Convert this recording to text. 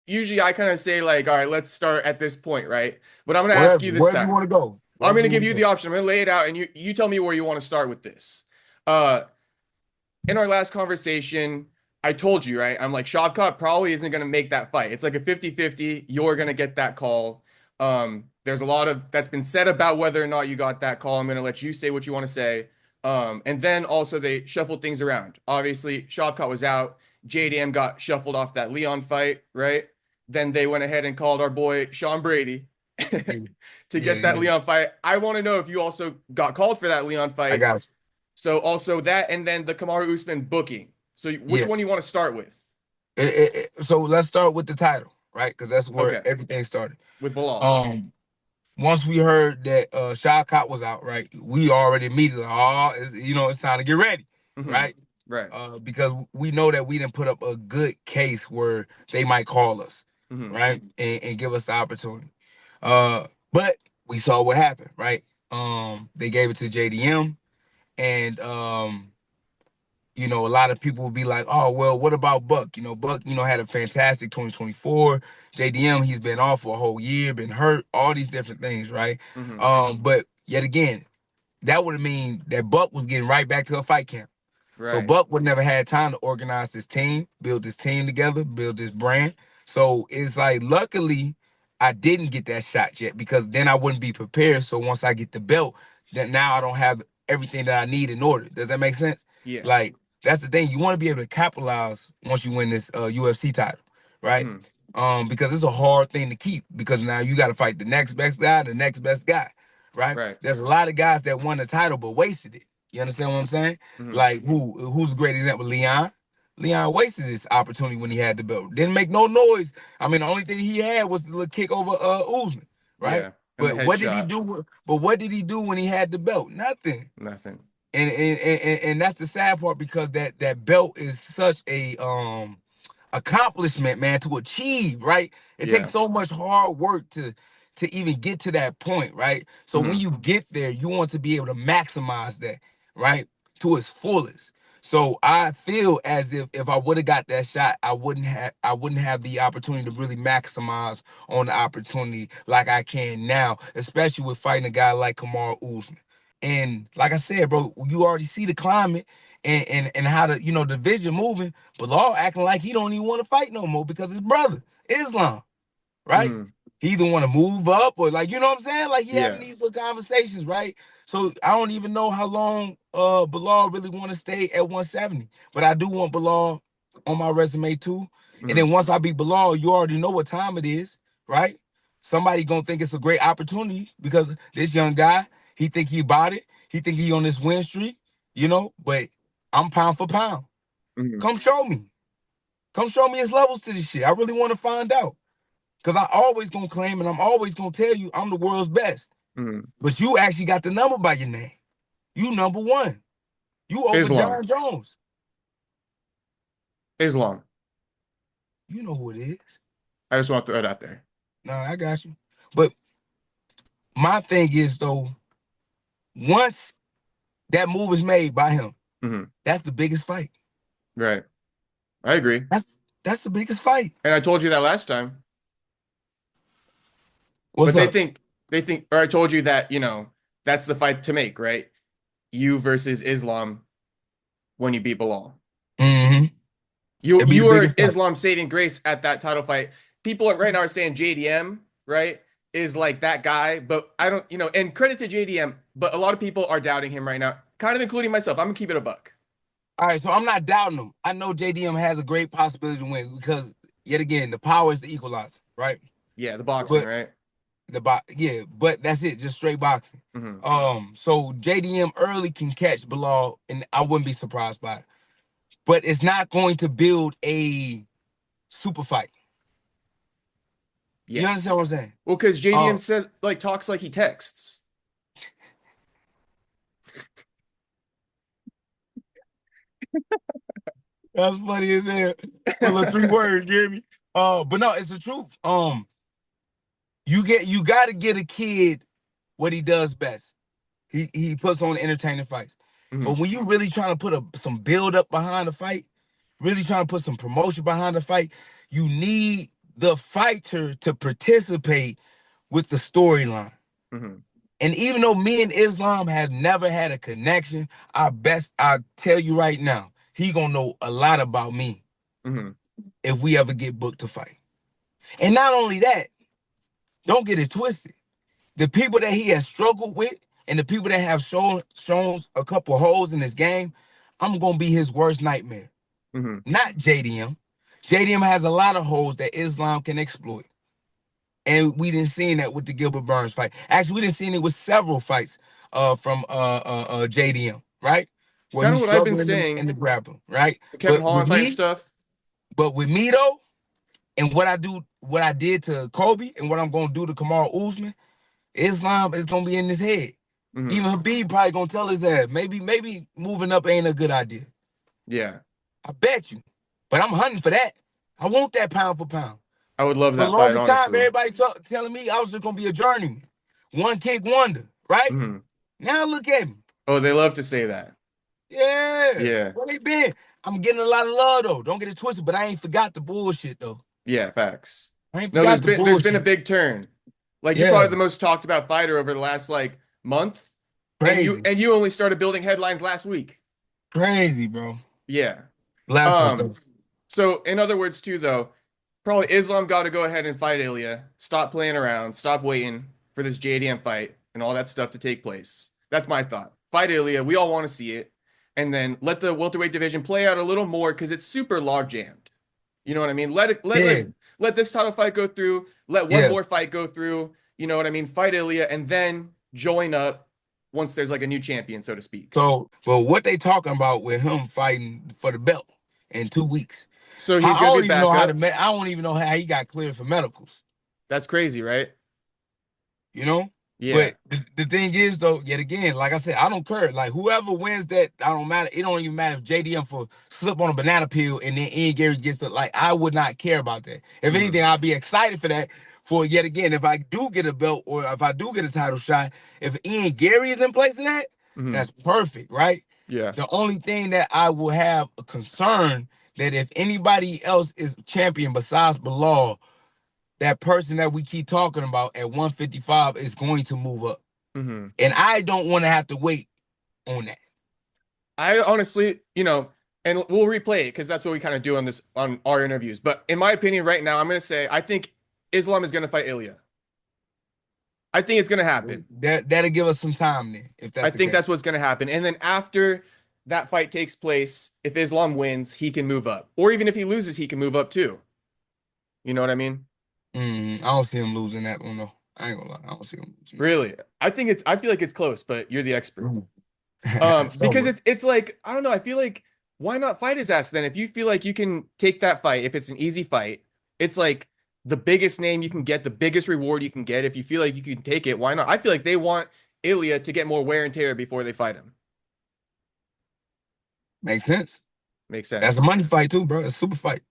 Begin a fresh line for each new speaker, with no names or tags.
usually I kind of say like, all right, let's start at this point, right? But I'm gonna ask
Wherever,
you this
wherever you
time.
want to go,
I'm
wherever
gonna
you
give
want to
you the
go.
option. I'm gonna lay it out, and you tell me where you want to start with this. Uh, in our last conversation, I told you, right? I'm like, Shavkat probably isn't gonna make that fight. It's like a 50-50. You're gonna get that call. There's a lot of that's been said about whether or not you got that call. I'm gonna let you say what you want to say. And then also they shuffled things around. Obviously, Shavkat was out. JDM got shuffled off that Leon fight, right? Then they went ahead and called our boy Sean Brady
Yeah,
to
yeah,
get that
yeah.
Leon fight. I want to know if you also got called for that Leon
I
fight.
got it.
So also that, and then the Kamaru Usman booking. So which one
Yes.
you want to start with?
So let's start with the title, right? Because that's where
Okay,
everything started.
with Belal.
Um, Once we heard that Shavkat was out, right, we already immediately, it's time to get ready,
Hmm.
right?
Right.
Because we know that we didn't put up a good case where they might call us,
Hmm.
right, and give us the opportunity. But we saw what happened, right? They gave it to JDM, and a lot of people will be like, oh, well, what about Buck? Buck, had a fantastic 2024. JDM, he's been off for a whole year, been hurt, all these different things, right?
Hmm.
But yet again, that would mean that Buck was getting right back to a fight camp. So
Right.
Buck would never had time to organize this team, build this team together, build this brand. So it's like, luckily, I didn't get that shot yet because then I wouldn't be prepared. So once I get the belt, then now I don't have everything that I need in order. Does that make sense?
Yeah.
Like, that's the thing. You want to be able to capitalize once you win this UFC title, right?
Hmm.
Because it's a hard thing to keep because now you got to fight the next best guy, the next best guy, right?
Right.
There's a lot of guys that won the title but wasted it. You understand what I'm saying?
Hmm.
Like who's a great example? Leon. Leon wasted this opportunity when he had the belt. Didn't make no noise. I mean, the only thing he had was the little kick over Usman, right?
Yeah. And the
But what did he
headshot.
do? But what did he do when he had the belt? Nothing.
Nothing.
And that's the sad part because that belt is such a accomplishment, man, to achieve, right? It takes
Yeah.
so much hard work to even get to that point, right? So when
Hmm.
you get there, you want to be able to maximize that, right? To its fullest. So I feel as if I would have got that shot, I wouldn't have the opportunity to really maximize on the opportunity like I can now, especially with fighting a guy like Kamaru Usman. And like I said, bro, you already see the climate and how the vision moving. Bilal acting like he don't even want to fight no more because his brother, Islam, right?
Hmm.
He either want to move up or like, you know what I'm saying? Like he having
Yeah.
these little conversations, right? So I don't even know how long Bilal really want to stay at 170. But I do want Bilal on my resume too. And
Hmm.
then once I beat Bilal, you already know what time it is, right? Somebody gonna think it's a great opportunity because this young guy, he think he bought it. He think he on this win streak, but I'm pound for pound.
Hmm.
Come show me. Come show me his levels to this shit. I really want to find out. Cause I always gonna claim and I'm always gonna tell you I'm the world's best.
Hmm.
But you actually got the number by your name. You number one. You over
Islam.
John Jones.
Islam.
You know who it is.
I just want to throw it out there.
Nah, I got you. But my thing is though, once that move is made by him,
Hmm.
that's the biggest fight.
Right. I agree.
That's the biggest fight.
And I told you that last time. But
What's up?
or I told you that, that's the fight to make, right? You versus Islam when you beat Bilal.
Mm-hmm.
You
It'd be the
you are
biggest fight.
Islam saving grace at that title fight. People right now are saying JDM, right, is like that guy, but I don't, and credit to JDM, but a lot of people are doubting him right now, kind of including myself. I'm gonna keep it a buck.
All right, so I'm not doubting him. I know JDM has a great possibility to win because yet again, the power is the equalizer, right?
Yeah, the boxing,
But
right?
yeah, but that's it, just straight boxing.
Hmm.
So JDM early can catch Bilal, and I wouldn't be surprised by it. But it's not going to build a super fight. You
Yeah.
understand what I'm saying?
Well, because JDM
Um,
says like talks like he texts.
that's funny as hell. Full of three words, Jeremy. But no, it's the truth. You got to get a kid what he does best. He puts on entertaining fights.
Hmm.
But when you really trying to put some build up behind the fight, really trying to put some promotion behind the fight, you need the fighter to participate with the storyline.
Mm-hmm.
And even though me and Islam have never had a connection, I tell you right now, he gonna know a lot about me
Mm-hmm.
if we ever get booked to fight. And not only that, don't get it twisted. The people that he has struggled with and the people that have shown a couple holes in his game, I'm gonna be his worst nightmare.
Mm-hmm.
Not JDM. JDM has a lot of holes that Islam can exploit. And we didn't see that with the Gilbert Burns fight. Actually, we didn't see it with several fights from JDM, right? Where
Kind of
he's
what I've been
struggling in
saying,
the grappling, right?
the Kevin Holland fight and
Me,
stuff.
but with me though, and what I did to Kobe, and what I'm gonna do to Kamaru Usman, Islam is gonna be in his head.
Mm-hmm.
Even Habib probably gonna tell his ass, maybe moving up ain't a good idea.
Yeah.
I bet you. But I'm hunting for that. I want that pound for pound.
I would love
For the
that fight,
longest time,
honestly.
everybody telling me I was just gonna be a journeyman, one kick wonder, right?
Mm-hmm.
Now look at me.
Oh, they love to say that.
Yeah,
Yeah.
where they been? I'm getting a lot of love though. Don't get it twisted, but I ain't forgot the bullshit though.
Yeah, facts.
I ain't
No, there's
forgot the
been a
bullshit.
big turn. Like you're
Yeah,
probably the most talked about fighter over the last like month, and you
crazy,
only started building headlines last week.
crazy, bro.
Yeah.
Bless us
Um.
though.
So in other words, too, though, probably Islam got to go ahead and fight Ilya. Stop playing around. Stop waiting for this JDM fight and all that stuff to take place. That's my thought. Fight Ilya. We all want to see it, and then let the welterweight division play out a little more because it's super log jammed. You know what I mean?
Yeah,
Let this title fight go through. Let one
yes.
more fight go through. You know what I mean? Fight Ilya and then join up once there's like a new champion, so to speak.
So, but what they talking about with him fighting for the belt in 2 weeks?
So
How
he's
I
gonna be
don't even know how to.
backup.
I don't even know how he got cleared for medicals.
That's crazy, right?
You know.
Yeah.
But the thing is, though, yet again, like I said, I don't care. Like whoever wins that, I don't matter. It don't even matter if JDM for slip on a banana peel and then Ian Gary gets it. Like I would not care about that. If
Hmm.
anything, I'll be excited for that. For yet again, if I do get a belt or if I do get a title shot, if Ian Gary is in place of that,
Hmm.
that's perfect, right?
Yeah.
The only thing that I will have a concern that if anybody else is champion besides Belal, that person that we keep talking about at 155 is going to move up.
Hmm.
And I don't want to have to wait on that.
I honestly, and we'll replay it because that's what we kind of do on our interviews. But in my opinion, right now, I'm gonna say I think Islam is gonna fight Ilya. I think it's gonna happen.
That'll give us some time then, if
I
that's the
think that's
case.
what's gonna happen. And then after that fight takes place, if Islam wins, he can move up. Or even if he loses, he can move up too. You know what I mean?
I don't see him losing that one though. I ain't gonna lie. I don't see him losing that.
Really. I feel like it's close, but you're the expert.
Mhm. So
Because
much.
it's like, I don't know, I feel like why not fight his ass then? If you feel like you can take that fight, if it's an easy fight, it's like the biggest name you can get, the biggest reward you can get. If you feel like you can take it, why not? I feel like they want Ilya to get more wear and tear before they fight him.
Makes sense.
Makes
That's a
sense.
money fight too, bro. It's a super fight.